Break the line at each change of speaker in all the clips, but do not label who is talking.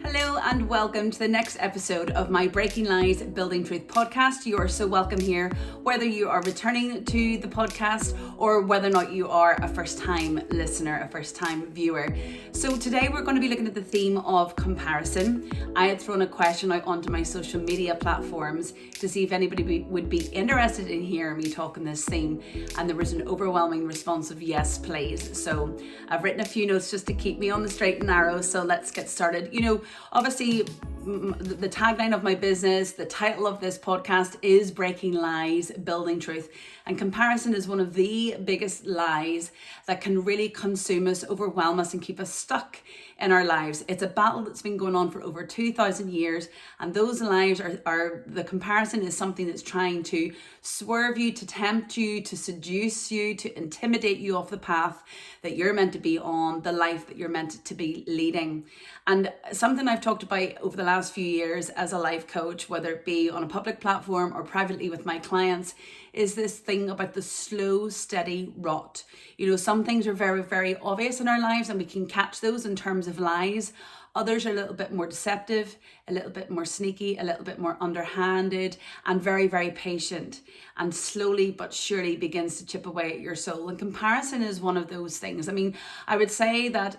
Hello and welcome to the next episode of my Breaking Lies, Building Truth podcast. You are so welcome here, whether you are returning to the podcast or whether or not you are a first-time listener, a first-time viewer. So today we're going to be looking at the theme of comparison. I had thrown a question out onto my social media platforms to see if anybody would be interested in hearing me talk on this theme, and there was an overwhelming response of yes, please. So I've written a few notes just to keep me on the straight and narrow, so let's get started. Obviously, the tagline of my business, the title of this podcast is Breaking Lies, Building Truth. And comparison is one of the biggest lies that can really consume us, overwhelm us, and keep us stuck in our lives. It's a battle that's been going on for over 2,000 years. And those lies are the comparison is something that's trying to swerve you, to tempt you, to seduce you, to intimidate you off the path that you're meant to be on, the life that you're meant to be leading. And something I've talked about over the last few years as a life coach, whether it be on a public platform or privately with my clients, is this thing about the slow, steady rot. Some things are very, very obvious in our lives and we can catch those in terms of lies. Others are a little bit more deceptive, a little bit more sneaky, a little bit more underhanded, and very, very patient, and slowly but surely begins to chip away at your soul. And comparison is one of those things. I would say that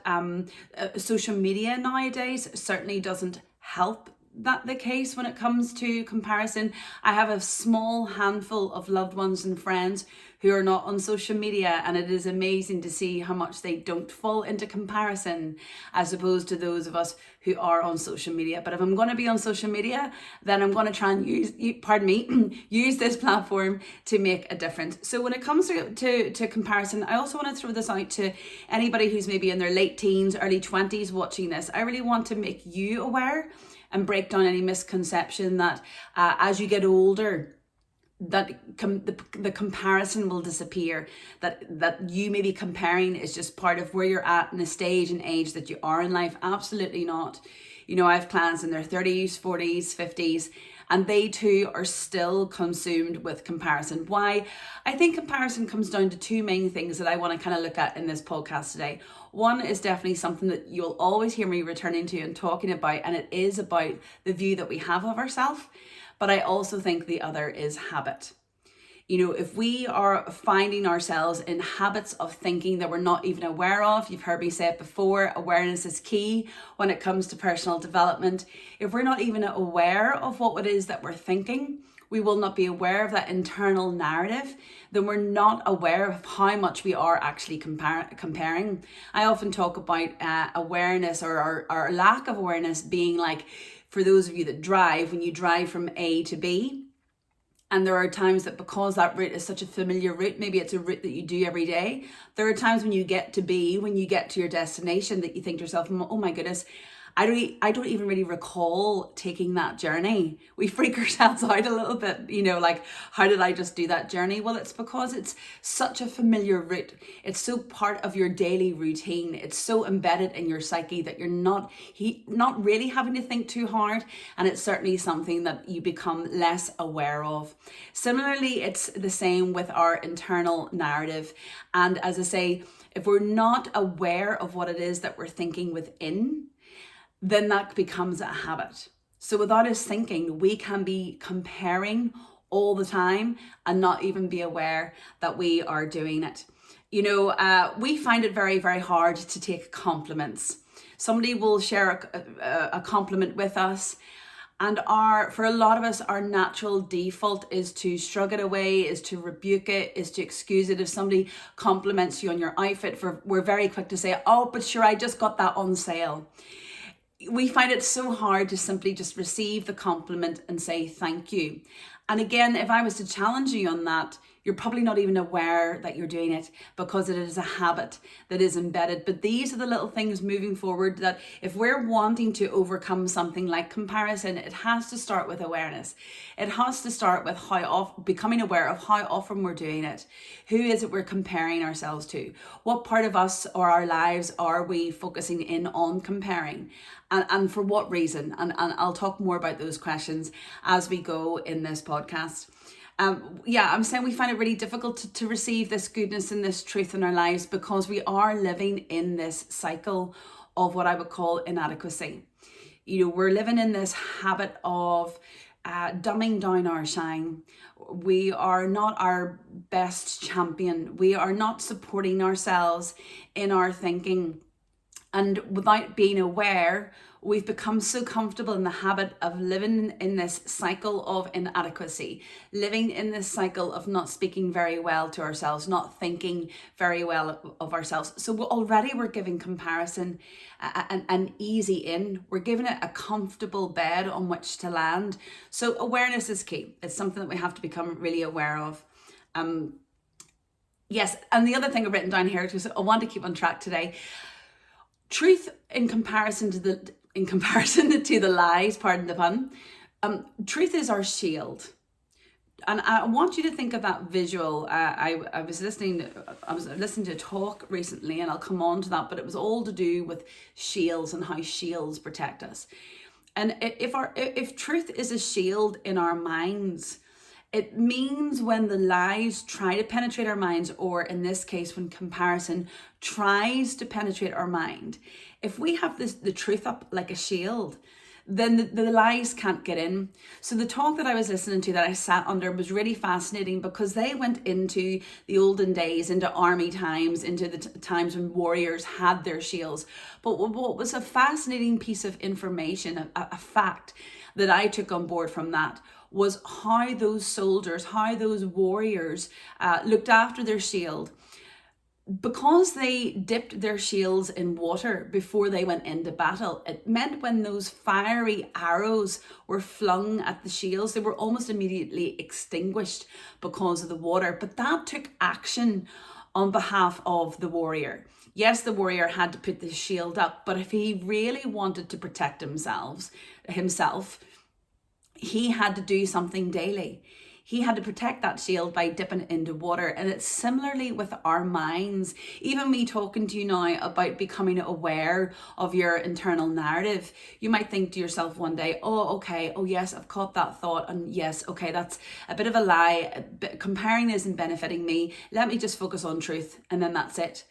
social media nowadays certainly doesn't help that the case when it comes to comparison. I have a small handful of loved ones and friends who are not on social media, and it is amazing to see how much they don't fall into comparison as opposed to those of us who are on social media. But if I'm going to be on social media, then I'm going to try and use this platform to make a difference. So when it comes to comparison, I also want to throw this out to anybody who's maybe in their late teens, early 20s watching this. I really want to make you aware and break down any misconception that as you get older, that the comparison will disappear, that you may be comparing is just part of where you're at in the stage and age that you are in life. Absolutely not. I have clients in their 30s, 40s, 50s, and they too are still consumed with comparison. Why? I think comparison comes down to two main things that I want to kind of look at in this podcast today. One is definitely something that you'll always hear me returning to and talking about, and it is about the view that we have of ourselves. But I also think the other is habit. If we are finding ourselves in habits of thinking that we're not even aware of, you've heard me say it before, awareness is key when it comes to personal development. If we're not even aware of what it is that we're thinking, we will not be aware of that internal narrative, then we're not aware of how much we are actually comparing. I often talk about awareness or our lack of awareness being like, for those of you that drive, when you drive from A to B, and there are times that because that route is such a familiar route, maybe it's a route that you do every day, there are times when you get to B, when you get to your destination, that you think to yourself, oh my goodness, I don't even really recall taking that journey. We freak ourselves out a little bit, like, how did I just do that journey? Well, it's because it's such a familiar route. It's so part of your daily routine. It's so embedded in your psyche that you're not really having to think too hard. And it's certainly something that you become less aware of. Similarly, it's the same with our internal narrative. And as I say, if we're not aware of what it is that we're thinking within, then that becomes a habit. So without us thinking, we can be comparing all the time and not even be aware that we are doing it. We find it very, very hard to take compliments. Somebody will share a compliment with us, and for a lot of us, our natural default is to shrug it away, is to rebuke it, is to excuse it. If somebody compliments you on your outfit, we're very quick to say, oh, but sure, I just got that on sale. We find it so hard to simply just receive the compliment and say thank you. And again, if I was to challenge you on that, you're probably not even aware that you're doing it because it is a habit that is embedded. But these are the little things moving forward that if we're wanting to overcome something like comparison, it has to start with awareness. It has to start with becoming aware of how often we're doing it. Who is it we're comparing ourselves to? What part of us or our lives are we focusing in on comparing? And for what reason? And I'll talk more about those questions as we go in this podcast. I'm saying we find it really difficult to receive this goodness and this truth in our lives because we are living in this cycle of what I would call inadequacy. we're living in this habit of dumbing down our shine. We are not our best champion. We are not supporting ourselves in our thinking. And without being aware, we've become so comfortable in the habit of living in this cycle of inadequacy, living in this cycle of not speaking very well to ourselves, not thinking very well of ourselves. So we're giving comparison an easy in. We're giving it a comfortable bed on which to land. So awareness is key. It's something that we have to become really aware of. Yes, and the other thing I've written down here, because I want to keep on track today, truth in comparison to the lies, pardon the pun, truth is our shield. And I want you to think of that visual. I was listening to a talk recently, and I'll come on to that, but it was all to do with shields and how shields protect us. And if truth is a shield in our minds, it means when the lies try to penetrate our minds, or in this case, when comparison tries to penetrate our mind, if we have the truth up like a shield, then the lies can't get in. So the talk that I was listening to, that I sat under, was really fascinating, because they went into the olden days, into army times, into the times when warriors had their shields. But what was a fascinating piece of information, a fact that I took on board from that, was how those soldiers, how those warriors looked after their shield. Because they dipped their shields in water before they went into battle, it meant when those fiery arrows were flung at the shields, they were almost immediately extinguished because of the water. But that took action on behalf of the warrior. Yes, the warrior had to put the shield up, but if he really wanted to protect himself, he had to do something daily. He had to protect that shield by dipping it into water. And it's similarly with our minds. Even me talking to you now about becoming aware of your internal narrative, you might think to yourself one day, oh, okay, oh yes, I've caught that thought. And yes, okay, that's a bit of a lie. Comparing isn't benefiting me. Let me just focus on truth. And then that's it.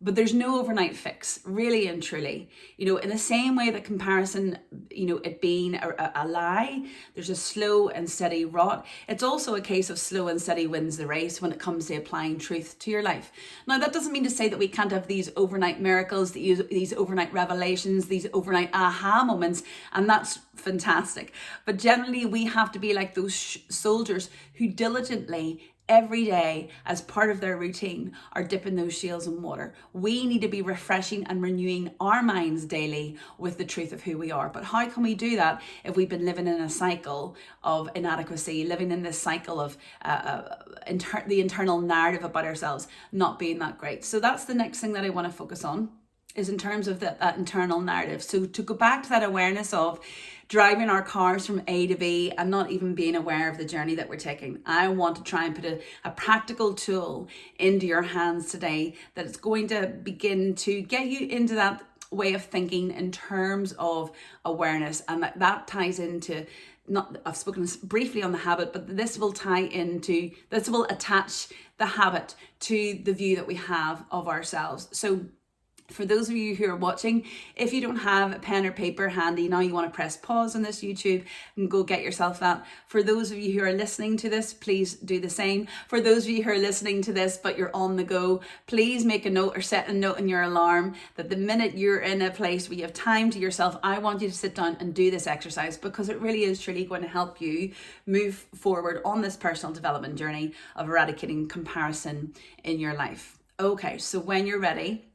But there's no overnight fix, really and truly. In the same way that comparison, it being a lie, there's a slow and steady rot. It's also a case of slow and steady wins the race when it comes to applying truth to your life. Now, that doesn't mean to say that we can't have these overnight miracles, these overnight revelations, these overnight aha moments, and that's fantastic. But generally, we have to be like those soldiers who diligently, every day, as part of their routine, are dipping those shields in water. We need to be refreshing and renewing our minds daily with the truth of who we are. But how can we do that if we've been living in a cycle of inadequacy, living in this cycle of the internal narrative about ourselves not being that great? So that's the next thing that I want to focus on, is in terms of that internal narrative. So to go back to that awareness of driving our cars from A to B and not even being aware of the journey that we're taking, I want to try and put a practical tool into your hands today that is going to begin to get you into that way of thinking in terms of awareness. And that ties into, I've spoken briefly on the habit, but this will attach the habit to the view that we have of ourselves. So for those of you who are watching, if you don't have a pen or paper handy, now you want to press pause on this YouTube and go get yourself that. For those of you who are listening to this, please do the same. For those of you who are listening to this but you're on the go, please make a note or set a note in your alarm that the minute you're in a place where you have time to yourself, I want you to sit down and do this exercise, because it really is truly going to help you move forward on this personal development journey of eradicating comparison in your life. Okay, so when you're ready,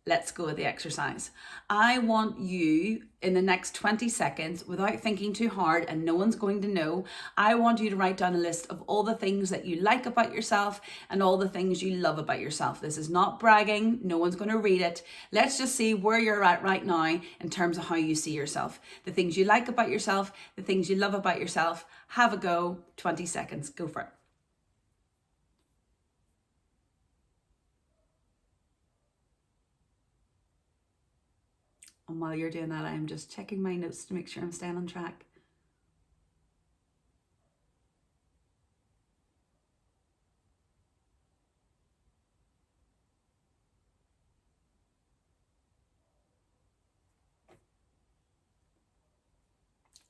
let's go with the exercise. I want you, in the next 20 seconds, without thinking too hard, and no one's going to know, I want you to write down a list of all the things that you like about yourself and all the things you love about yourself. This is not bragging. No one's going to read it. Let's just see where you're at right now in terms of how you see yourself. The things you like about yourself, the things you love about yourself. Have a go. 20 seconds. Go for it. And while you're doing that, I'm just checking my notes to make sure I'm staying on track.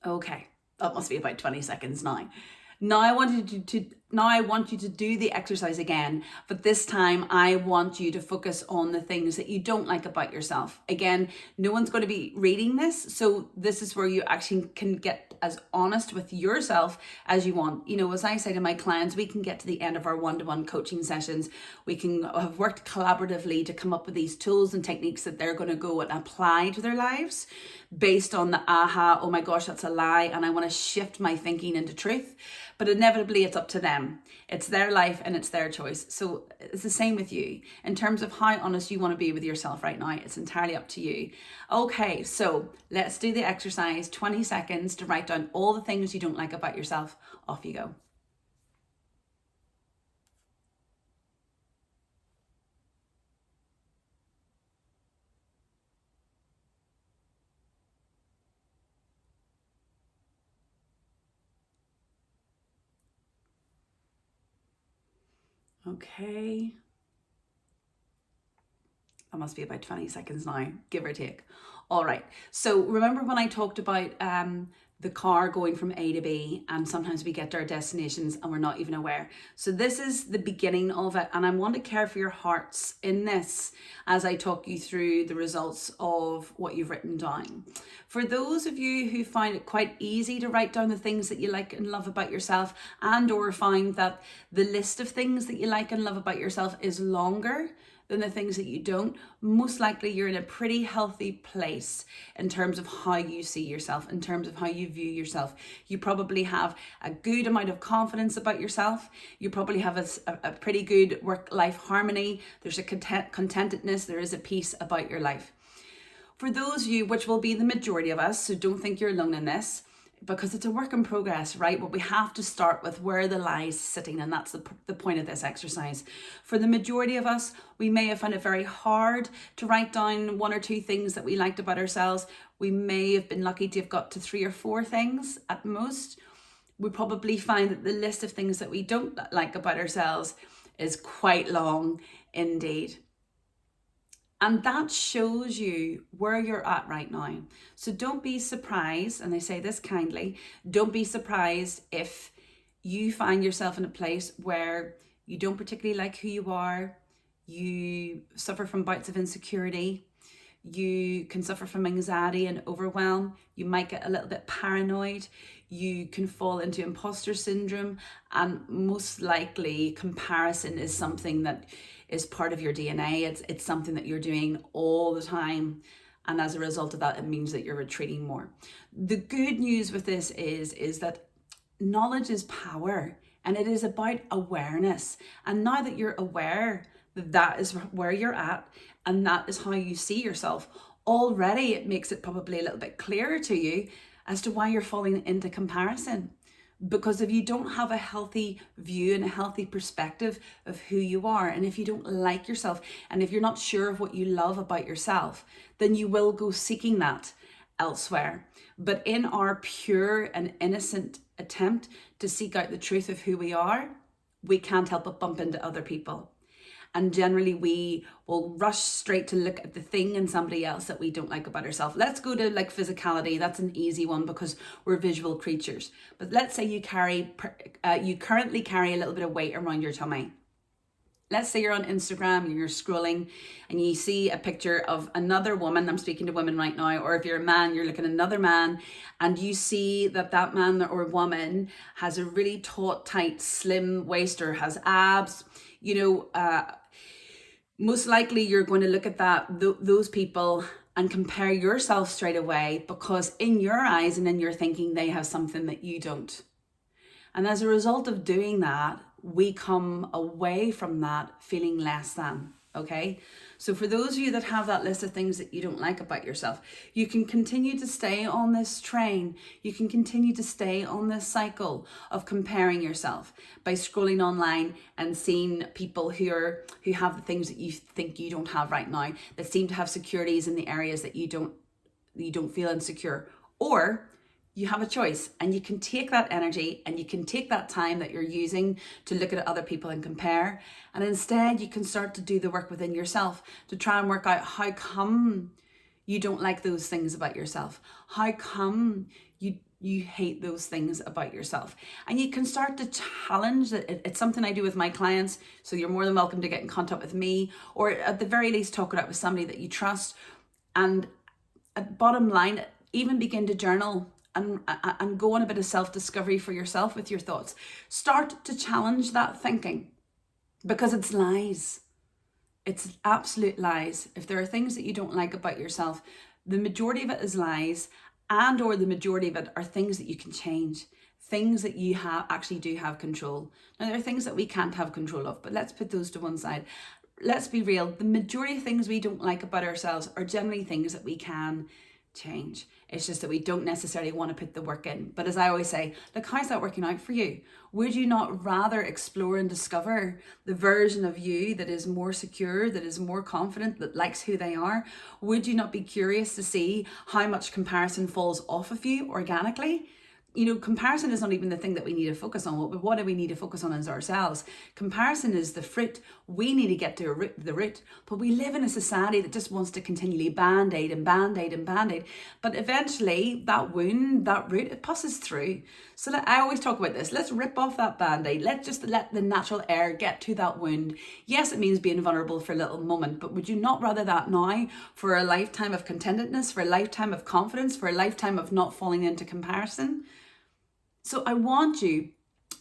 Okay, that must be about 20 seconds now. Now I want you to do the exercise again, but this time I want you to focus on the things that you don't like about yourself. Again, no one's going to be reading this, so this is where you actually can get as honest with yourself as you want. You know, as I say to my clients, we can get to the end of our one-to-one coaching sessions. We can have worked collaboratively to come up with these tools and techniques that they're going to go and apply to their lives based on the aha, oh my gosh, that's a lie, and I want to shift my thinking into truth. But inevitably, it's up to them. It's their life and it's their choice. So it's the same with you. In terms of how honest you want to be with yourself right now, it's entirely up to you. Okay, so let's do the exercise. 20 seconds to write down all the things you don't like about yourself. Off you go. Okay. That must be about 20 seconds now, give or take. All right. So remember when I talked about the car going from A to B, and sometimes we get to our destinations and we're not even aware. So this is the beginning of it, and I want to care for your hearts in this as I talk you through the results of what you've written down. For those of you who find it quite easy to write down the things that you like and love about yourself, and or find that the list of things that you like and love about yourself is longer than the things that you don't, most likely you're in a pretty healthy place in terms of how you see yourself, in terms of how you view yourself. You probably have a good amount of confidence about yourself. You probably have a pretty good work-life harmony. There's a contentedness, there is a peace about your life. For those of you, which will be the majority of us, so don't think you're alone in this, because it's a work in progress, right? But we have to start with where the lie is sitting, and that's the point of this exercise. For the majority of us, we may have found it very hard to write down one or two things that we liked about ourselves. We may have been lucky to have got to 3 or 4 things at most. We probably find that the list of things that we don't like about ourselves is quite long indeed. And that shows you where you're at right now. So don't be surprised, and I say this kindly, don't be surprised if you find yourself in a place where you don't particularly like who you are, you suffer from bouts of insecurity, you can suffer from anxiety and overwhelm, you might get a little bit paranoid, you can fall into imposter syndrome, and most likely comparison is something that is part of your DNA. It's something that you're doing all the time, and as a result of that, it means that you're retreating more. The good news with this is that knowledge is power, and it is about awareness. And now that you're aware that that is where you're at and that is how you see yourself, already it makes it probably a little bit clearer to you as to why you're falling into comparison. Because if you don't have a healthy view and a healthy perspective of who you are, and if you don't like yourself, and if you're not sure of what you love about yourself, then you will go seeking that elsewhere. But in our pure and innocent attempt to seek out the truth of who we are, we can't help but bump into other people. And generally we will rush straight to look at the thing in somebody else that we don't like about ourselves. Let's go to like physicality. That's an easy one because we're visual creatures. But let's say you currently carry a little bit of weight around your tummy. Let's say you're on Instagram and you're scrolling and you see a picture of another woman. I'm speaking to women right now. Or if you're a man, you're looking at another man and you see that man or woman has a really taut, tight, slim waist or has abs. Most likely you're going to look at those people and compare yourself straight away, because in your eyes and in your thinking, they have something that you don't. And as a result of doing that, we come away from that feeling less than. Okay, so for those of you that have that list of things that you don't like about yourself, you can continue to stay on this train. You can continue to stay on this cycle of comparing yourself by scrolling online and seeing people who have the things that you think you don't have right now, that seem to have securities in the areas that you don't feel insecure. Or you have a choice, and you can take that energy and you can take that time that you're using to look at other people and compare, and instead you can start to do the work within yourself to try and work out how come you don't like those things about yourself? How come you hate those things about yourself? And you can start to challenge it. It's something I do with my clients, so you're more than welcome to get in contact with me, or at the very least talk it out with somebody that you trust. And at bottom line, even begin to journal and go on a bit of self-discovery for yourself with your thoughts. Start to challenge that thinking, because it's lies. It's absolute lies. If there are things that you don't like about yourself, the majority of it is lies, and or the majority of it are things that you can change, things that you actually do have control. Now, there are things that we can't have control of, but let's put those to one side. Let's be real. The majority of things we don't like about ourselves are generally things that we can change. It's just that we don't necessarily want to put the work in. But as I always say, look, how's that working out for you? Would you not rather explore and discover the version of you that is more secure, that is more confident, that likes who they are? Would you not be curious to see how much comparison falls off of you organically? You know, comparison is not even the thing that we need to focus on. What do we need to focus on is ourselves. Comparison is the fruit. We need to get to the root. But we live in a society that just wants to continually band-aid and band-aid and band-aid. But eventually that wound, that root, it passes through. So I always talk about this. Let's rip off that band-aid. Let's just let the natural air get to that wound. Yes, it means being vulnerable for a little moment, but would you not rather that now for a lifetime of contentedness, for a lifetime of confidence, for a lifetime of not falling into comparison? So I want you,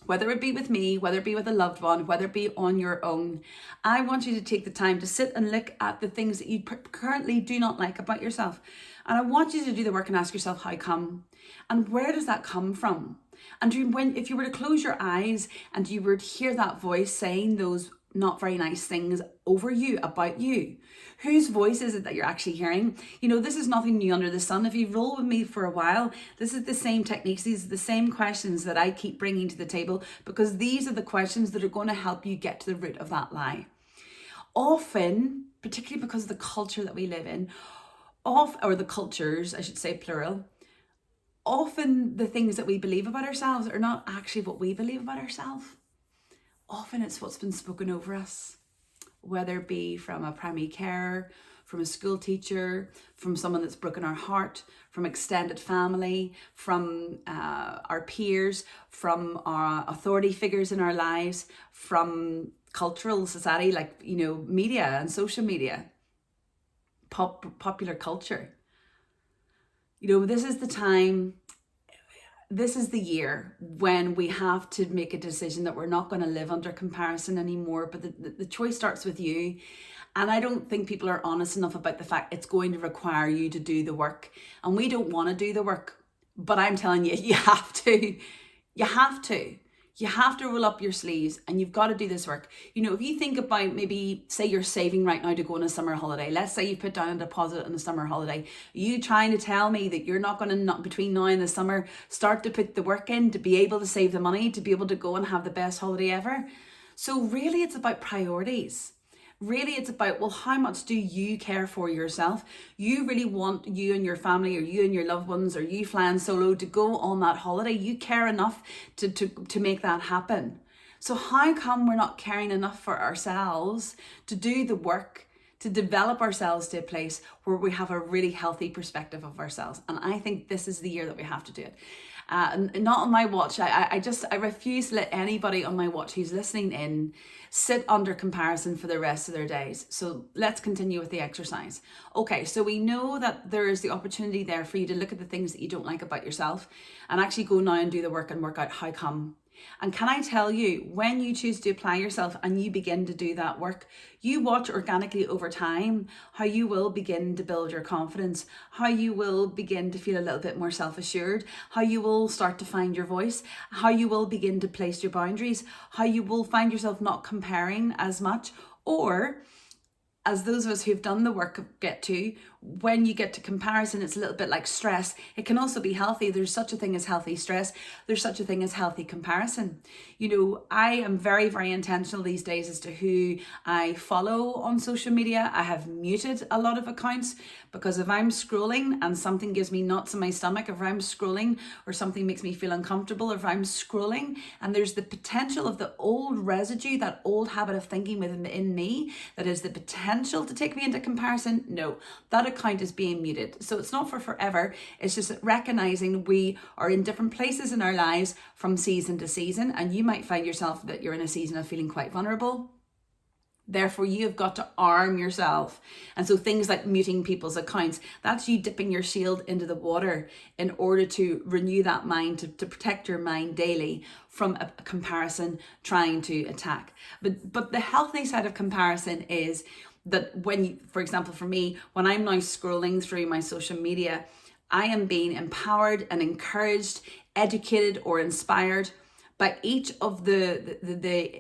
whether it be with me, whether it be with a loved one, whether it be on your own, I want you to take the time to sit and look at the things that you currently do not like about yourself. And I want you to do the work and ask yourself, how come? And where does that come from? And if you were to close your eyes and you were to hear that voice saying those not very nice things over you, about you, whose voice is it that you're actually hearing? You know, this is nothing new under the sun. If you've rolled with me for a while, this is the same techniques, these are the same questions that I keep bringing to the table, because these are the questions that are going to help you get to the root of that lie. Often, particularly because of the culture that we live in, or the cultures, I should say plural, often the things that we believe about ourselves are not actually what we believe about ourselves. Often it's what's been spoken over us, whether it be from a primary carer, from a school teacher, from someone that's broken our heart, from extended family, from our peers, from our authority figures in our lives, from cultural society, like, you know, media and social media, popular culture. You know, this is the time, this is the year when we have to make a decision that we're not going to live under comparison anymore, but the choice starts with you. And I don't think people are honest enough about the fact it's going to require you to do the work. And we don't want to do the work, but I'm telling you, you have to. You have to. You have to roll up your sleeves and you've got to do this work. You know, if you think about maybe, say you're saving right now to go on a summer holiday. Let's say you put down a deposit on a summer holiday. Are you trying to tell me that you're not going to, between now and the summer, start to put the work in to be able to save the money, to be able to go and have the best holiday ever? So really it's about priorities. Really, it's about, well, how much do you care for yourself? You really want you and your family, or you and your loved ones, or you flying solo to go on that holiday. You care enough to make that happen. So how come we're not caring enough for ourselves to do the work, to develop ourselves to a place where we have a really healthy perspective of ourselves? And I think this is the year that we have to do it. Not on my watch. I refuse to let anybody on my watch who's listening in sit under comparison for the rest of their days. So let's continue with the exercise. Okay, so we know that there is the opportunity there for you to look at the things that you don't like about yourself and actually go now and do the work and work out how come. And can I tell you, when you choose to apply yourself and you begin to do that work, you watch organically over time how you will begin to build your confidence, how you will begin to feel a little bit more self-assured, how you will start to find your voice, how you will begin to place your boundaries, how you will find yourself not comparing as much, or as those of us who've done the work get to, when you get to comparison, it's a little bit like stress. It can also be healthy. There's such a thing as healthy stress. There's such a thing as healthy comparison. You know, I am very, very intentional these days as to who I follow on social media. I have muted a lot of accounts because if I'm scrolling and something gives me knots in my stomach, if I'm scrolling or something makes me feel uncomfortable, if I'm scrolling and there's the potential of the old residue, that old habit of thinking within me, that is the potential to take me into comparison, no, that account is being muted. So it's not for forever. It's just recognizing we are in different places in our lives from season to season. And you might find yourself that you're in a season of feeling quite vulnerable. Therefore, you've got to arm yourself. And so things like muting people's accounts, that's you dipping your shield into the water in order to renew that mind, to protect your mind daily from a comparison trying to attack. But the healthy side of comparison is that when you, for example, for me, when I'm now scrolling through my social media, I am being empowered and encouraged, educated or inspired by each of the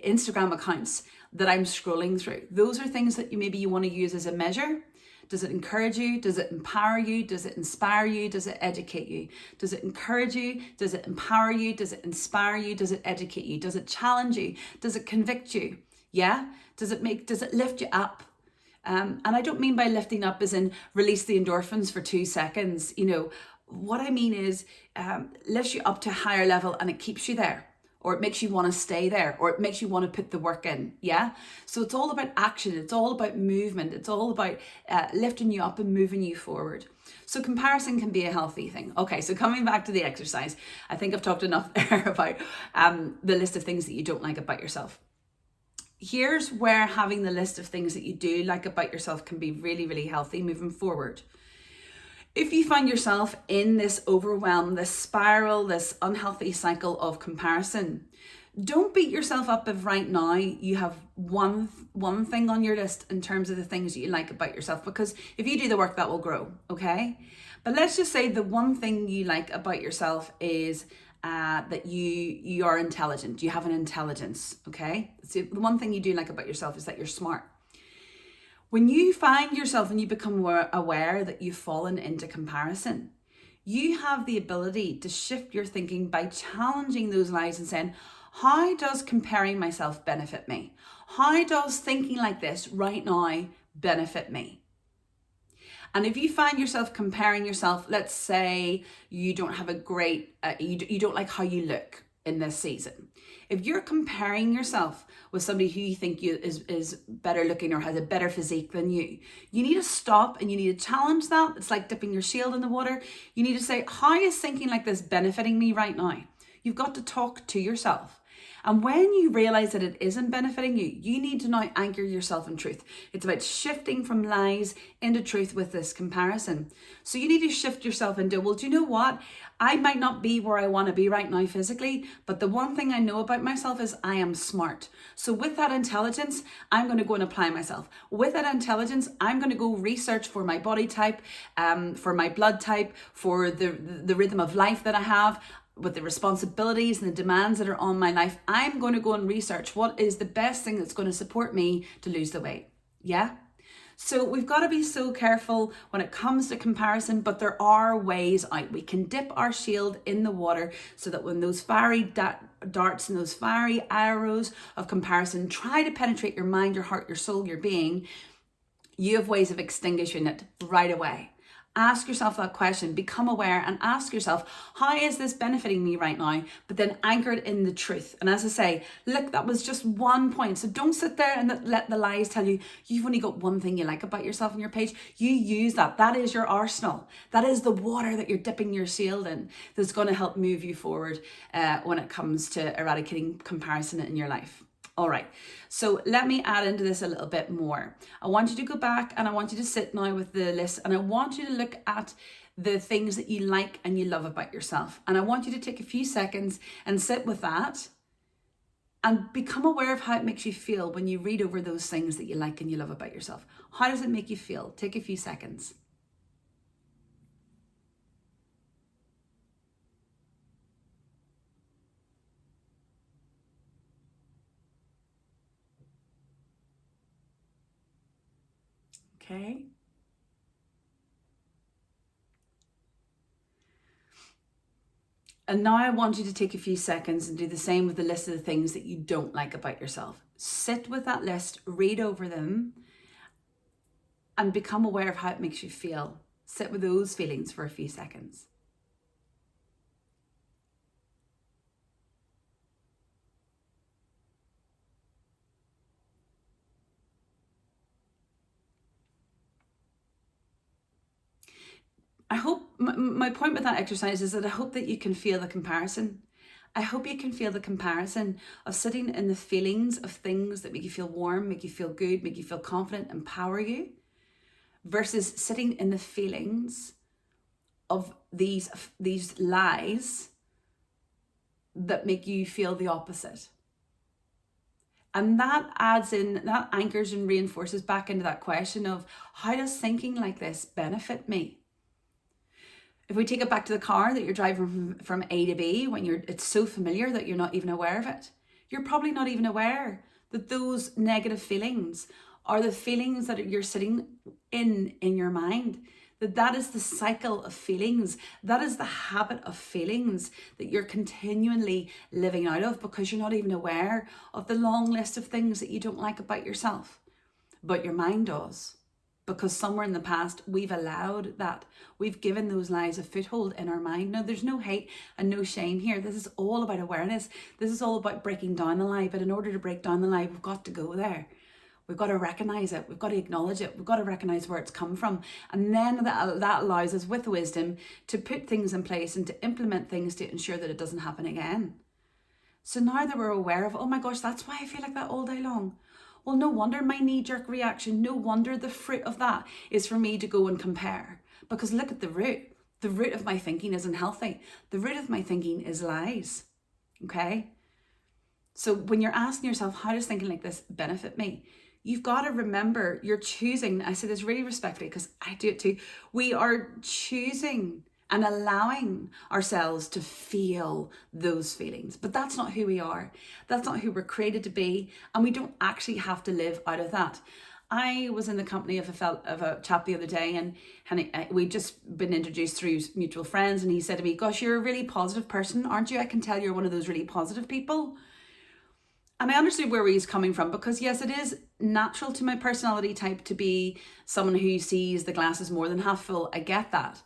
Instagram accounts that I'm scrolling through. Those are things that maybe you want to use as a measure. Does it encourage you? Does it empower you? Does it inspire you? Does it educate you? Does it encourage you? Does it empower you? Does it inspire you? Does it educate you? Does it challenge you? Does it convict you? Yeah? Does it lift you up? And I don't mean by lifting up as in release the endorphins for 2 seconds. What I mean is lifts you up to a higher level and it keeps you there. Or it makes you want to stay there, or it makes you want to put the work in, yeah? So it's all about action, it's all about movement, it's all about lifting you up and moving you forward. So comparison can be a healthy thing. Okay, so coming back to the exercise, I think I've talked enough there about the list of things that you don't like about yourself. Here's where having the list of things that you do like about yourself can be really, really healthy moving forward. If you find yourself in this overwhelm, this spiral, this unhealthy cycle of comparison, don't beat yourself up if right now you have one thing on your list in terms of the things that you like about yourself, because if you do the work, that will grow, okay? But let's just say the one thing you like about yourself is that you are intelligent, you have an intelligence, okay? So the one thing you do like about yourself is that you're smart. When you find yourself and you become aware that you've fallen into comparison, you have the ability to shift your thinking by challenging those lies and saying, how does comparing myself benefit me? How does thinking like this right now benefit me? And if you find yourself comparing yourself, let's say you don't have a great, you don't like how you look in this season. If you're comparing yourself with somebody who you think is better looking or has a better physique than you need to stop and you need to challenge that. It's like dipping your shield in the water. You need to say, how is thinking like this benefiting me right now? You've got to talk to yourself. And when you realize that it isn't benefiting you, you need to now anchor yourself in truth. It's about shifting from lies into truth with this comparison. So you need to shift yourself into, well, do you know what? I might not be where I want to be right now physically, but the one thing I know about myself is I am smart. So with that intelligence, I'm going to go and apply myself. With that intelligence, I'm going to go research for my body type, for my blood type, for the rhythm of life that I have, with the responsibilities and the demands that are on my life. I'm going to go and research what is the best thing that's going to support me to lose the weight. Yeah? So we've got to be so careful when it comes to comparison, but there are ways out. We can dip our shield in the water so that when those fiery darts and those fiery arrows of comparison try to penetrate your mind, your heart, your soul, your being, you have ways of extinguishing it right away. Ask yourself that question, become aware and ask yourself, how is this benefiting me right now? But then anchor it in the truth. And as I say, look, that was just one point. So don't sit there and let the lies tell you, you've only got one thing you like about yourself on your page. You use that. That is your arsenal. That is the water that you're dipping your shield in that's going to help move you forward when it comes to eradicating comparison in your life. All right, so let me add into this a little bit more. I want you to go back and I want you to sit now with the list and I want you to look at the things that you like and you love about yourself. And I want you to take a few seconds and sit with that and become aware of how it makes you feel when you read over those things that you like and you love about yourself. How does it make you feel? Take a few seconds. Okay. And now I want you to take a few seconds and do the same with the list of the things that you don't like about yourself. Sit with that list, read over them, and become aware of how it makes you feel. Sit with those feelings for a few seconds. I hope, my point with that exercise is that I hope that you can feel the comparison. I hope you can feel the comparison of sitting in the feelings of things that make you feel warm, make you feel good, make you feel confident, empower you, versus sitting in the feelings of these lies that make you feel the opposite. And that anchors and reinforces back into that question of, how does thinking like this benefit me? If we take it back to the car that you're driving from A to B, when it's so familiar that you're not even aware of it. You're probably not even aware that those negative feelings are the feelings that you're sitting in your mind. That is the cycle of feelings. That is the habit of feelings that you're continually living out of, because you're not even aware of the long list of things that you don't like about yourself. But your mind does. Because somewhere in the past, we've allowed that. We've given those lies a foothold in our mind. Now, there's no hate and no shame here. This is all about awareness. This is all about breaking down the lie. But in order to break down the lie, we've got to go there. We've got to recognize it. We've got to acknowledge it. We've got to recognize where it's come from. And then that allows us, with wisdom, to put things in place and to implement things to ensure that it doesn't happen again. So now that we're aware of, oh my gosh, that's why I feel like that all day long. Well, no wonder my knee-jerk reaction, no wonder the fruit of that is for me to go and compare. Because look at the root. The root of my thinking isn't healthy. The root of my thinking is lies. Okay? So when you're asking yourself, how does thinking like this benefit me? You've got to remember, you're choosing, I say this really respectfully because I do it too, we are choosing and allowing ourselves to feel those feelings. But that's not who we are. That's not who we're created to be. And we don't actually have to live out of that. I was in the company of a chap the other day, and we'd just been introduced through mutual friends, and he said to me, gosh, you're a really positive person, aren't you? I can tell you're one of those really positive people. And I understood where he's coming from, because yes, it is natural to my personality type to be someone who sees the glass as more than half full. I get that.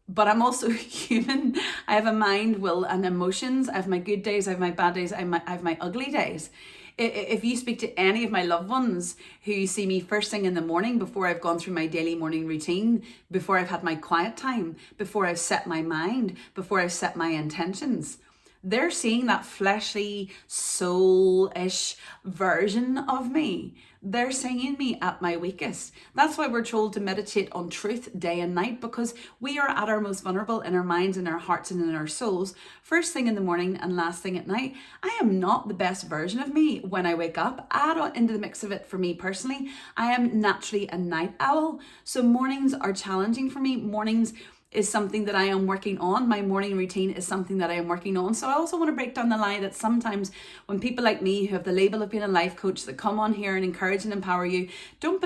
But I'm also human. I have a mind, will, and emotions. I have my good days, I have my bad days, I have my ugly days. If you speak to any of my loved ones who see me first thing in the morning, before I've gone through my daily morning routine, before I've had my quiet time, before I've set my mind, before I've set my intentions, they're seeing that fleshy, soul-ish version of me. They're seeing me at my weakest. That's why we're told to meditate on truth day and night, because we are at our most vulnerable in our minds, in our hearts, and in our souls, first thing in the morning and last thing at night. I am not the best version of me when I wake up. Add on into the mix of it for me personally, I am naturally a night owl. So mornings are challenging for me. Mornings is something that I am working on. My morning routine is something that I am working on. So I also want to break down the lie that sometimes when people like me who have the label of being a life coach that come on here and encourage and empower you, don't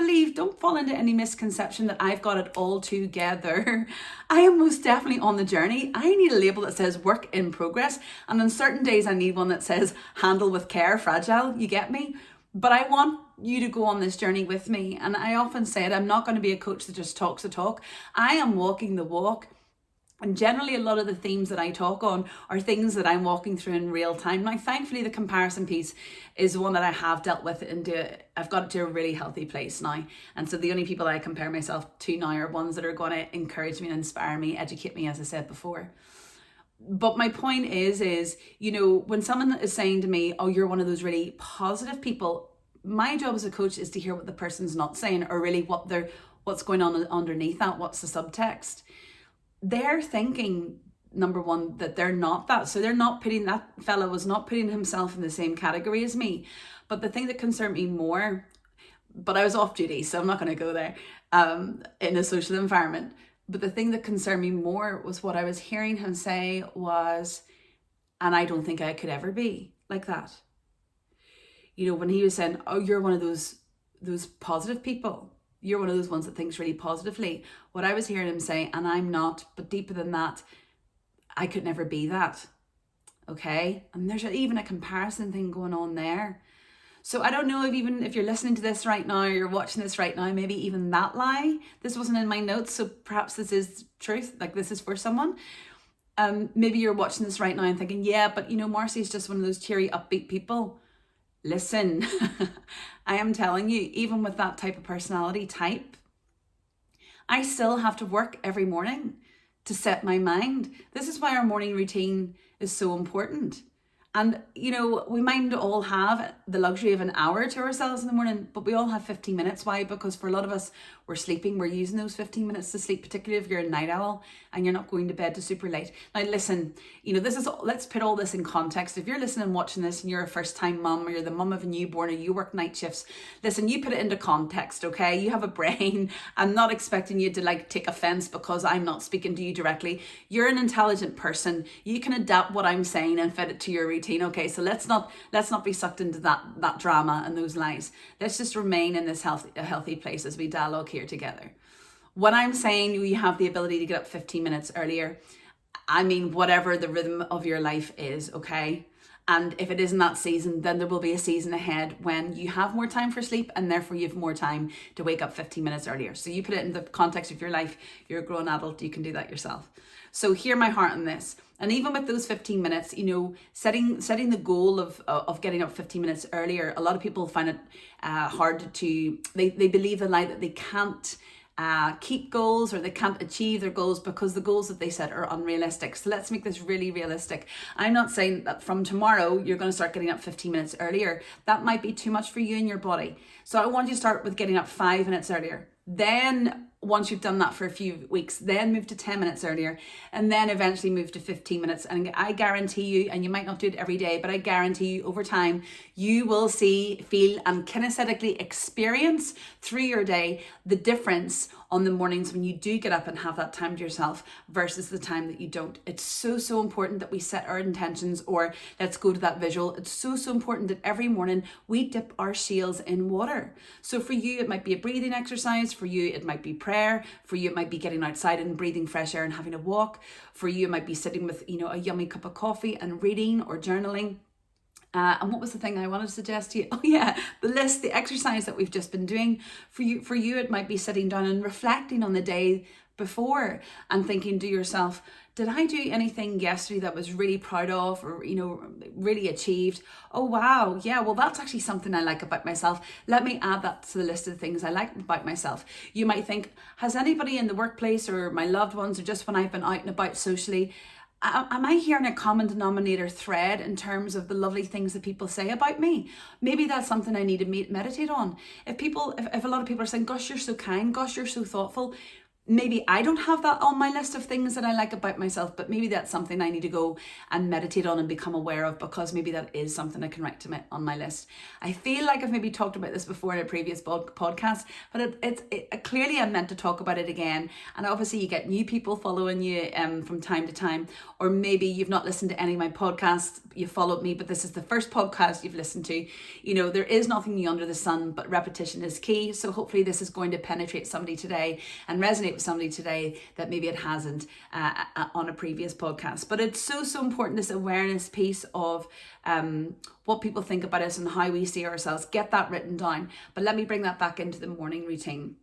fall into any misconception that I've got it all together. I am most definitely on the journey. I need a label that says work in progress. And on certain days I need one that says handle with care, fragile, you get me? But I want you to go on this journey with me. And I often said, I'm not going to be a coach that just talks the talk. I am walking the walk. And generally, a lot of the themes that I talk on are things that I'm walking through in real time. Now, thankfully, the comparison piece is one that I have dealt with, and I've got it to a really healthy place now. And so the only people I compare myself to now are ones that are going to encourage me and inspire me, educate me, as I said before. But my point is, you know, when someone is saying to me, oh, you're one of those really positive people, my job as a coach is to hear what the person's not saying, or really what's going on underneath that, what's the subtext. They're thinking, number one, that they're not that. So that fellow was not putting himself in the same category as me. But the thing that concerned me more, but I was off duty, so I'm not going to go there, in a social environment. But the thing that concerned me more was what I was hearing him say was, and I don't think I could ever be like that. You know, when he was saying, oh, you're one of those positive people. You're one of those ones that thinks really positively. What I was hearing him say, and I'm not, but deeper than that, I could never be that. Okay? And there's even a comparison thing going on there. So I don't know if you're listening to this right now, or you're watching this right now, maybe even that lie, this wasn't in my notes, so perhaps this is truth, like this is for someone. Maybe you're watching this right now and thinking, yeah, but you know, Marcia's just one of those cheery, upbeat people. Listen, I am telling you, even with that type of personality type, I still have to work every morning to set my mind. This is why our morning routine is so important. And, we might all have the luxury of an hour to ourselves in the morning, but we all have 15 minutes. Why? Because for a lot of us, we're sleeping, we're using those 15 minutes to sleep, particularly if you're a night owl and you're not going to bed to super late. Now, listen, let's put all this in context. If you're listening and watching this and you're a first time mum, or you're the mum of a newborn, or you work night shifts, listen, you put it into context, okay? You have a brain. I'm not expecting you to take offense because I'm not speaking to you directly. You're an intelligent person. You can adapt what I'm saying and fit it to your routine, okay? So let's not be sucked into that drama and those lies. Let's just remain in this healthy place as we dialogue here together. When I'm saying you have the ability to get up 15 minutes earlier, I mean whatever the rhythm of your life is, okay? And if it isn't that season, then there will be a season ahead when you have more time for sleep, and therefore you have more time to wake up 15 minutes earlier. So you put it in the context of your life, you're a grown adult, you can do that yourself. So hear my heart on this. And even with those 15 minutes, setting the goal of getting up 15 minutes earlier, a lot of people find it hard to, they believe the lie that they can't keep goals, or they can't achieve their goals because the goals that they set are unrealistic. So let's make this really realistic. I'm not saying that from tomorrow you're going to start getting up 15 minutes earlier. That might be too much for you and your body. So I want you to start with getting up 5 minutes earlier. Then once you've done that for a few weeks, then move to 10 minutes earlier, and then eventually move to 15 minutes. And I guarantee you, and you might not do it every day, but I guarantee you over time, you will see, feel, and kinesthetically experience through your day the difference on the mornings when you do get up and have that time to yourself versus the time that you don't. It's so important that we set our intentions, or let's go to that visual. It's so important that every morning we dip our shields in water. So for you, it might be a breathing exercise. For you, it might be prayer. For you, it might be getting outside and breathing fresh air and having a walk. For you, it might be sitting with, a yummy cup of coffee and reading or journaling. And what was the thing I wanted to suggest to you? Oh yeah, the exercise that we've just been doing. For you, it might be sitting down and reflecting on the day before and thinking to yourself, did I do anything yesterday that was really proud of, or, really achieved? Oh, wow. Yeah, well, that's actually something I like about myself. Let me add that to the list of things I like about myself. You might think, has anybody in the workplace or my loved ones, or just when I've been out and about socially, am I hearing a common denominator thread in terms of the lovely things that people say about me? Maybe that's something I need to meditate on. If a lot of people are saying, gosh, you're so kind, gosh, you're so thoughtful, maybe I don't have that on my list of things that I like about myself, but maybe that's something I need to go and meditate on and become aware of, because maybe that is something I can write on my list. I feel like I've maybe talked about this before in a previous podcast, but it clearly I'm meant to talk about it again. And obviously you get new people following you from time to time, or maybe you've not listened to any of my podcasts, you followed me, but this is the first podcast you've listened to. There is nothing new under the sun, but repetition is key. So hopefully this is going to penetrate somebody today and resonate with somebody today that maybe it hasn't on a previous podcast. But it's so important, this awareness piece of what people think about us and how we see ourselves. Get that written down. But let me bring that back into the morning routine.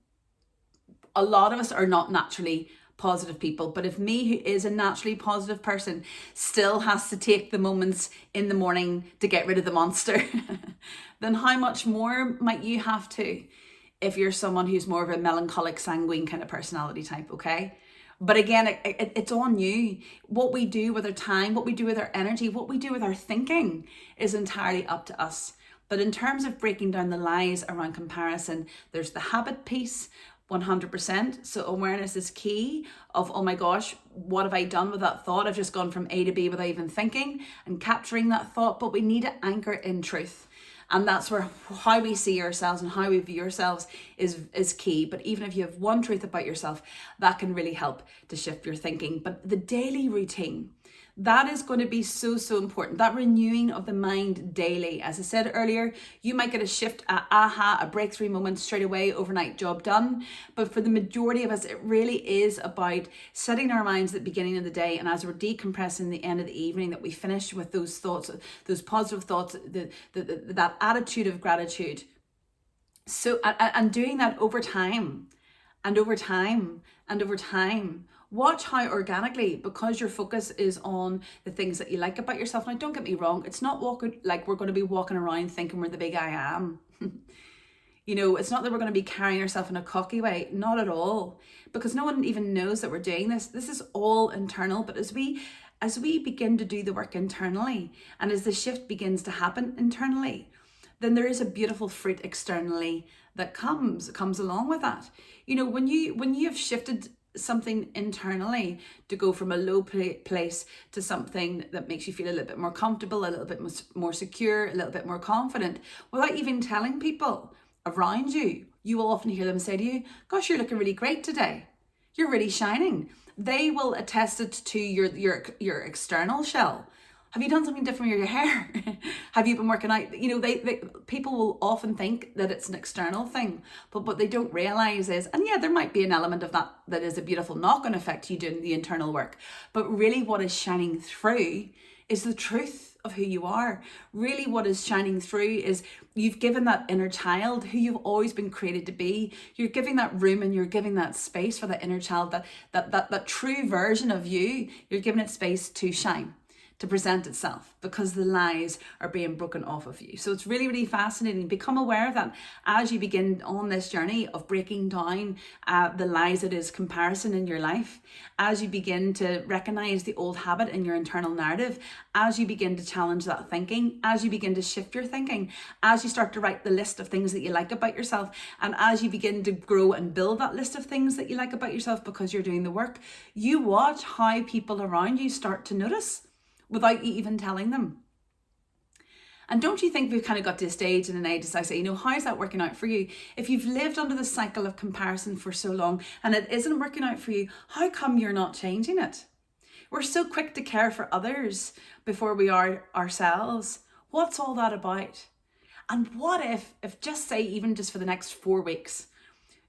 A lot of us are not naturally positive people, but if me, who is a naturally positive person, still has to take the moments in the morning to get rid of the monster, then how much more might you have to if you're someone who's more of a melancholic, sanguine kind of personality type, okay? But again, it's on you. What we do with our time, what we do with our energy, what we do with our thinking is entirely up to us. But in terms of breaking down the lies around comparison, there's the habit piece, 100%. So awareness is key of, oh my gosh, what have I done with that thought? I've just gone from A to B without even thinking, and capturing that thought. But we need to anchor in truth. And that's where how we see ourselves and how we view ourselves is key. But even if you have one truth about yourself, that can really help to shift your thinking. But the daily routine, that is going to be so important. That renewing of the mind daily. As I said earlier, you might get a shift, a breakthrough moment straight away, overnight, job done. But for the majority of us, it really is about setting our minds at the beginning of the day. And as we're decompressing the end of the evening, that we finish with those thoughts, those positive thoughts, that attitude of gratitude. So, and doing that over time and over time and over time. Watch how organically, because your focus is on the things that you like about yourself. Now, don't get me wrong. It's not we're going to be walking around thinking we're the big I am. It's not that we're going to be carrying ourselves in a cocky way, not at all, because no one even knows that we're doing this. This is all internal. But as we begin to do the work internally, and as the shift begins to happen internally, then there is a beautiful fruit externally that comes along with that. When you have shifted something internally to go from a low place to something that makes you feel a little bit more comfortable, a little bit more secure, a little bit more confident, without even telling people around you, you will often hear them say to you, gosh, you're looking really great today. You're really shining. They will attest it to your external shell. Have you done something different with your hair? Have you been working out? People will often think that it's an external thing, but what they don't realize is, and yeah, there might be an element of that is a beautiful knock-on effect to you doing the internal work, but really what is shining through is the truth of who you are. Really what is shining through is you've given that inner child who you've always been created to be. You're giving that room and you're giving that space for that inner child, that true version of you. You're giving it space to shine, to present itself, because the lies are being broken off of you. So it's really, really fascinating. Become aware of that as you begin on this journey of breaking down the lies that is comparison in your life, as you begin to recognize the old habit in your internal narrative, as you begin to challenge that thinking, as you begin to shift your thinking, as you start to write the list of things that you like about yourself, and as you begin to grow and build that list of things that you like about yourself because you're doing the work, you watch how people around you start to notice without you even telling them. And don't you think we've kind of got to a stage in an age, as I say, how is that working out for you? If you've lived under the cycle of comparison for so long and it isn't working out for you, how come you're not changing it? We're so quick to care for others before we are ourselves. What's all that about? And what if just say, even just for the next 4 weeks,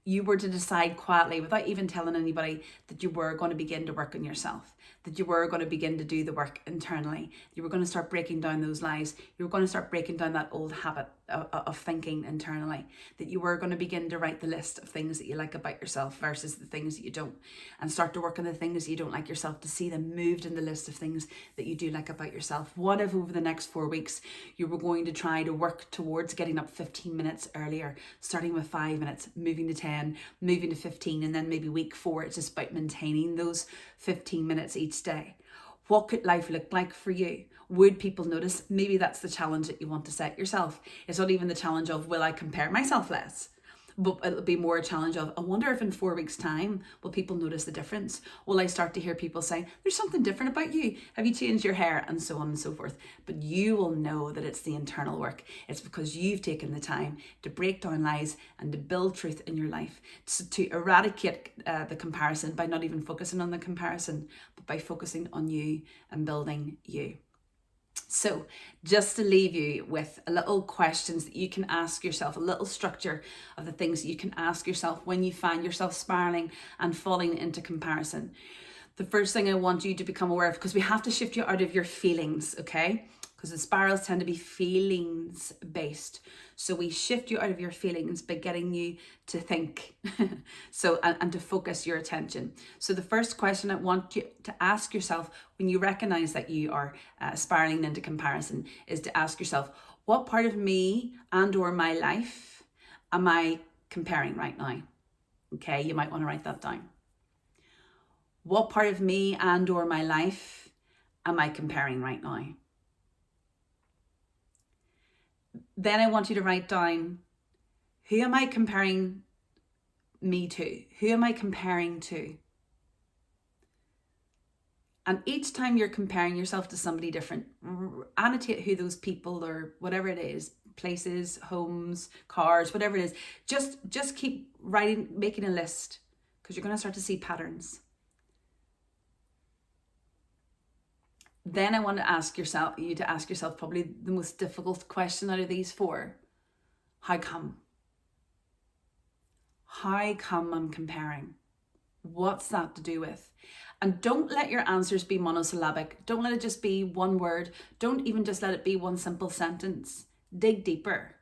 you were to decide quietly, without even telling anybody, that you were going to begin to work on yourself, that you were going to begin to do the work internally, you were going to start breaking down those lies, you were going to start breaking down that old habit of thinking internally, that you were going to begin to write the list of things that you like about yourself versus the things that you don't, and start to work on the things that you don't like yourself, to see them moved in the list of things that you do like about yourself. What if over the next 4 weeks you were going to try to work towards getting up 15 minutes earlier, starting with 5 minutes, moving to 10, moving to 15, and then maybe week 4 it's just about maintaining those 15 minutes each day? What could life look like for you? Would people notice? Maybe that's the challenge that you want to set yourself. It's not even the challenge of, will I compare myself less? But it'll be more a challenge of, I wonder if in 4 weeks' time, will people notice the difference? Will I start to hear people say, there's something different about you? Have you changed your hair? And so on and so forth. But you will know that it's the internal work. It's because you've taken the time to break down lies and to build truth in your life, to eradicate the comparison by not even focusing on the comparison, but by focusing on you and building you. So just to leave you with a little questions that you can ask yourself, a little structure of the things that you can ask yourself when you find yourself spiraling and falling into comparison. The first thing I want you to become aware of, because we have to shift you out of your feelings, okay? Because the spirals tend to be feelings based. So we shift you out of your feelings by getting you to think and to focus your attention. So the first question I want you to ask yourself when you recognize that you are spiraling into comparison is to ask yourself, what part of me and or my life am I comparing right now? Okay, you might want to write that down. What part of me and or my life am I comparing right now? Then I want you to write down, who am I comparing me to? Who am I comparing to? And each time you're comparing yourself to somebody different, annotate who those people or whatever it is, places, homes, cars, whatever it is. Just keep writing, making a list, because you're going to start to see patterns. Then I want to ask you to ask yourself probably the most difficult question out of these 4. How come? How come I'm comparing? What's that to do with? And don't let your answers be monosyllabic. Don't let it just be one word. Don't even just let it be one simple sentence. Dig deeper.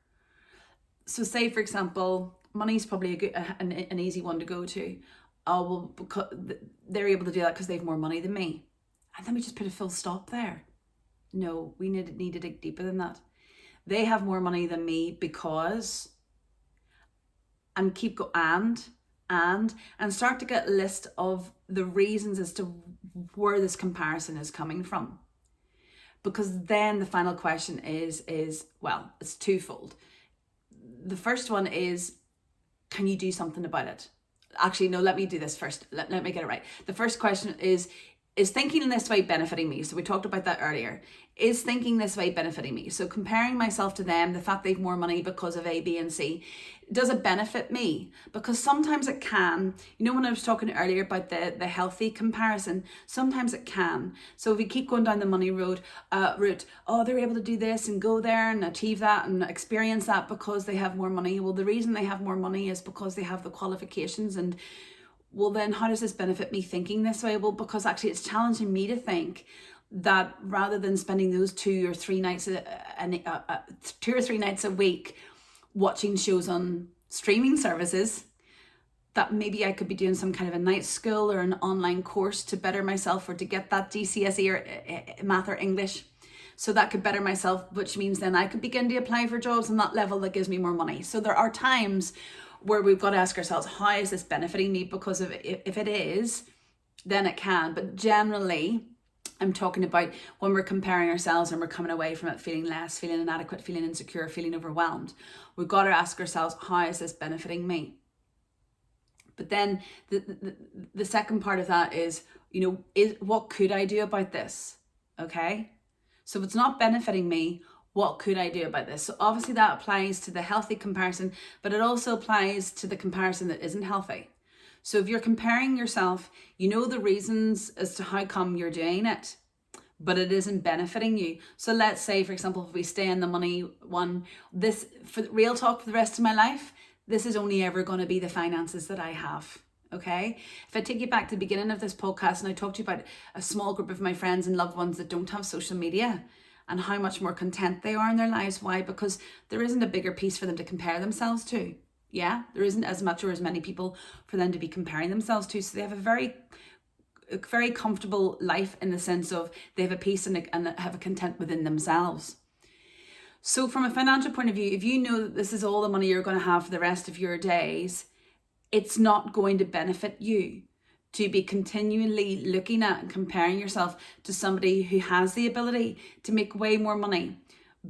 So say, for example, money's probably an easy one to go to. Oh, well, because they're able to do that because they have more money than me. And then we just put a full stop there. No, we need to dig deeper than that. They have more money than me because, and keep go and start to get a list of the reasons as to where this comparison is coming from. Because then the final question is well, it's twofold. The first one is, can you do something about it? Actually, no, let me do this first. Let me get it right. The first question is thinking in this way benefiting me? So we talked about that earlier. Is thinking this way benefiting me? So comparing myself to them, the fact they've more money because of A, B, and C, does it benefit me? Because sometimes it can. You know, when I was talking earlier about the healthy comparison, sometimes it can. So if we keep going down the money route, oh, they're able to do this and go there and achieve that and experience that because they have more money. Well, the reason they have more money is because they have the qualifications. And well, then how does this benefit me thinking this way? Well, because actually it's challenging me to think that rather than spending those 2 or 3 nights a week watching shows on streaming services, that maybe I could be doing some kind of a night school or an online course to better myself, or to get that GCSE or math or English. So that could better myself, which means then I could begin to apply for jobs on that level that gives me more money. So there are times where we've got to ask ourselves, how is this benefiting me? Because if it is, then it can. But generally, I'm talking about when we're comparing ourselves and we're coming away from it feeling less, feeling inadequate, feeling insecure, feeling overwhelmed. We've got to ask ourselves, how is this benefiting me? But then the second part of that is, what could I do about this? Okay? So if it's not benefiting me, what could I do about this? So obviously that applies to the healthy comparison, but it also applies to the comparison that isn't healthy. So if you're comparing yourself, you know the reasons as to how come you're doing it, but it isn't benefiting you. So let's say, for example, if we stay in the money one, this, for real talk, for the rest of my life, this is only ever going to be the finances that I have. Okay? If I take you back to the beginning of this podcast and I talked to you about a small group of my friends and loved ones that don't have social media and how much more content they are in their lives. Why? Because there isn't a bigger piece for them to compare themselves to. Yeah, there isn't as much or as many people for them to be comparing themselves to. So they have a very comfortable life in the sense of they have a peace and have a content within themselves. So from a financial point of view, if you know that this is all the money you're going to have for the rest of your days, it's not going to benefit you to be continually looking at and comparing yourself to somebody who has the ability to make way more money,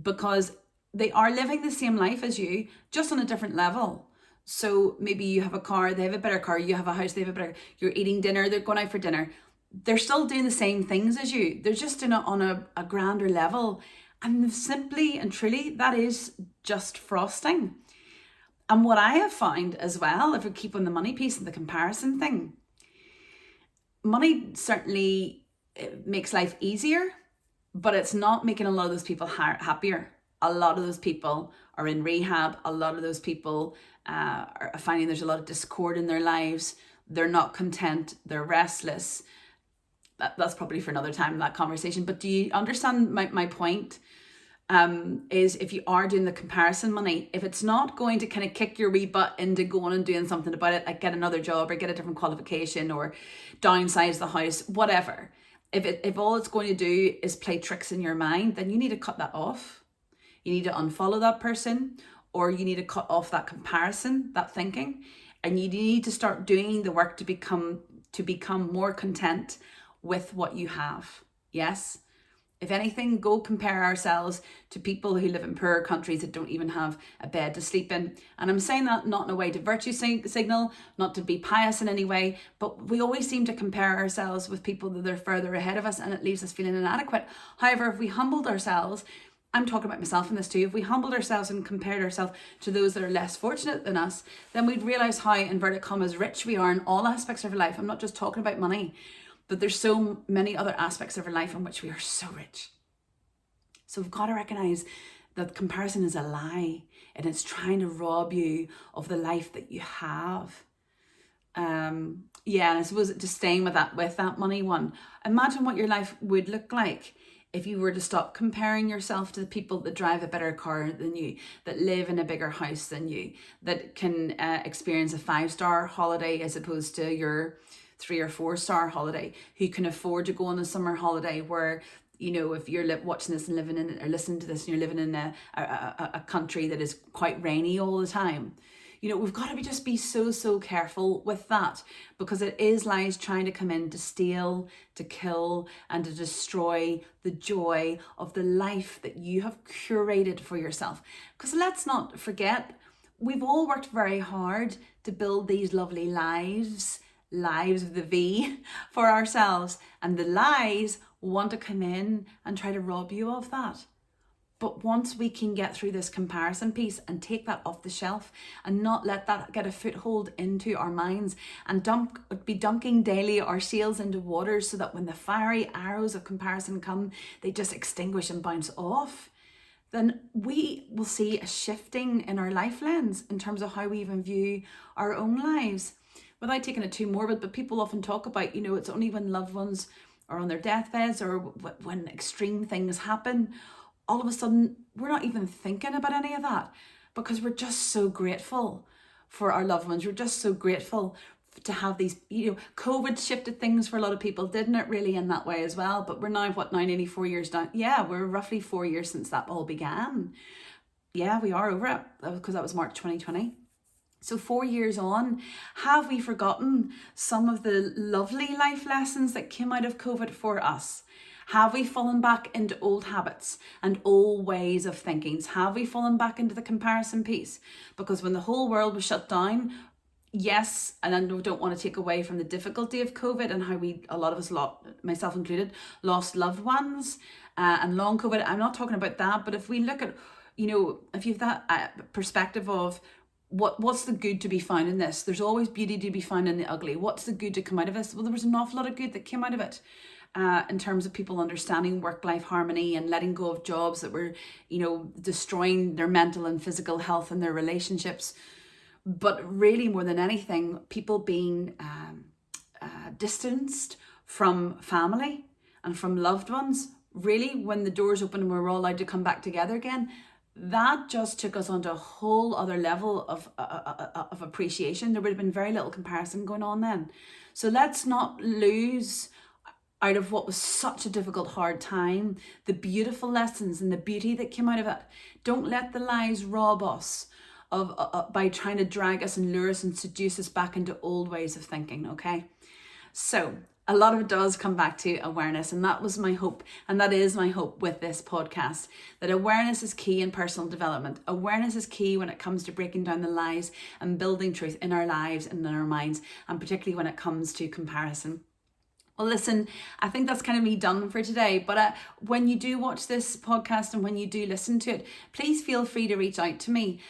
because they are living the same life as you, just on a different level. So maybe you have a car, they have a better car, you have a house, they have a better, you're eating dinner, they're going out for dinner. They're still doing the same things as you. They're just doing it on a grander level. And simply and truly, that is just frosting. And what I have found as well, if we keep on the money piece and the comparison thing, money certainly makes life easier, but it's not making a lot of those people happier. A lot of those people are in rehab. A lot of those people are finding there's a lot of discord in their lives. They're not content. They're restless. That's probably for another time, that conversation. But do you understand my point? Is if you are doing the comparison money, if it's not going to kind of kick your wee butt into going and doing something about it, like get another job or get a different qualification or downsize the house, whatever. If all it's going to do is play tricks in your mind, then you need to cut that off. You need to unfollow that person, or you need to cut off that comparison, that thinking, and you need to start doing the work to become more content with what you have. Yes. If anything, go compare ourselves to people who live in poorer countries that don't even have a bed to sleep in. And I'm saying that not in a way to virtue signal, not to be pious in any way, but we always seem to compare ourselves with people that are further ahead of us, and it leaves us feeling inadequate. However, if we humbled ourselves, I'm talking about myself in this too, if we humbled ourselves and compared ourselves to those that are less fortunate than us, then we'd realise how, inverted commas, rich we are in all aspects of our life. I'm not just talking about money. But there's so many other aspects of our life in which we are so rich. So we've got to recognize that comparison is a lie, and it's trying to rob you of the life that you have. And I suppose just staying with that money one, imagine what your life would look like if you were to stop comparing yourself to the people that drive a better car than you, that live in a bigger house than you, that can experience a 5-star holiday as opposed to your 3 or 4-star holiday, who can afford to go on a summer holiday where, if you're watching this and living in or listening to this and you're living in a country that is quite rainy all the time, We've got to just be so careful with that, because it is lies trying to come in to steal, to kill, and to destroy the joy of the life that you have curated for yourself. Because let's not forget, we've all worked very hard to build these lovely lives with the V, for ourselves, and the lies want to come in and try to rob you of that. But once we can get through this comparison piece and take that off the shelf and not let that get a foothold into our minds, and be dunking daily our sails into waters, so that when the fiery arrows of comparison come, they just extinguish and bounce off, then we will see a shifting in our life lens in terms of how we even view our own lives. Without taking it too morbid, but people often talk about, it's only when loved ones are on their deathbeds or when extreme things happen, all of a sudden we're not even thinking about any of that, because we're just so grateful for our loved ones. We're just so grateful to have these, COVID shifted things for a lot of people, didn't it, really, in that way as well? But we're now, nearly 4 years down? Yeah, we're roughly 4 years since that all began. Yeah, we are over it, because that was March 2020. So 4 years on, have we forgotten some of the lovely life lessons that came out of COVID for us? Have we fallen back into old habits and old ways of thinking? Have we fallen back into the comparison piece? Because when the whole world was shut down, yes, and I don't want to take away from the difficulty of COVID and how a lot of us, myself included, lost loved ones and long COVID. I'm not talking about that, but if we look at, if you have that perspective of, what's the good to be found in this? There's always beauty to be found in the ugly. What's the good to come out of this? Well, there was an awful lot of good that came out of it, in terms of people understanding work-life harmony and letting go of jobs that were, destroying their mental and physical health and their relationships. But really, more than anything, people being distanced from family and from loved ones. Really, when the doors opened and we were all allowed to come back together again, that just took us onto a whole other level of appreciation. There would have been very little comparison going on then. So let's not lose out of what was such a difficult, hard time, the beautiful lessons and the beauty that came out of it. Don't let the lies rob us of by trying to drag us and lure us and seduce us back into old ways of thinking, okay? So a lot of it does come back to awareness, and that was my hope, and that is my hope with this podcast, that awareness is key in personal development. Awareness is key when it comes to breaking down the lies and building truth in our lives and in our minds, and particularly when it comes to comparison. Well, listen, I think that's kind of me done for today. But when you do watch this podcast and when you do listen to it, please feel free to reach out to me.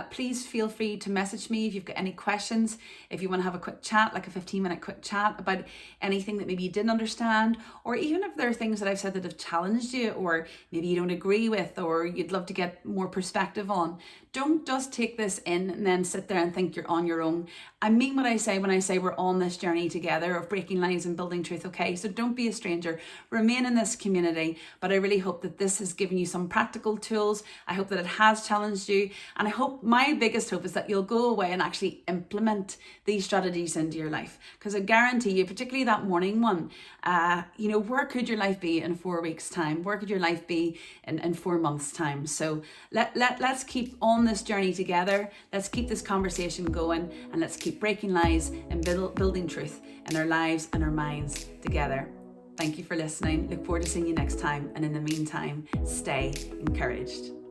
Please feel free to message me if you've got any questions. If you want to have a quick chat, like a 15-minute quick chat about anything that maybe you didn't understand, or even if there are things that I've said that have challenged you, or maybe you don't agree with, or you'd love to get more perspective on. Don't just take this in and then sit there and think you're on your own. I mean what I say when I say we're on this journey together of breaking lies and building truth, okay? So don't be a stranger. Remain in this community, but I really hope that this has given you some practical tools. I hope that it has challenged you. And I hope, my biggest hope is that you'll go away and actually implement these strategies into your life. Because I guarantee you, particularly that morning one, where could your life be in 4 weeks' time? Where could your life be in 4 months' time? So let's keep on this journey together. Let's keep this conversation going, and let's keep breaking lies and building truth in our lives and our minds together. Thank you for listening. Look forward to seeing you next time. And in the meantime, stay encouraged.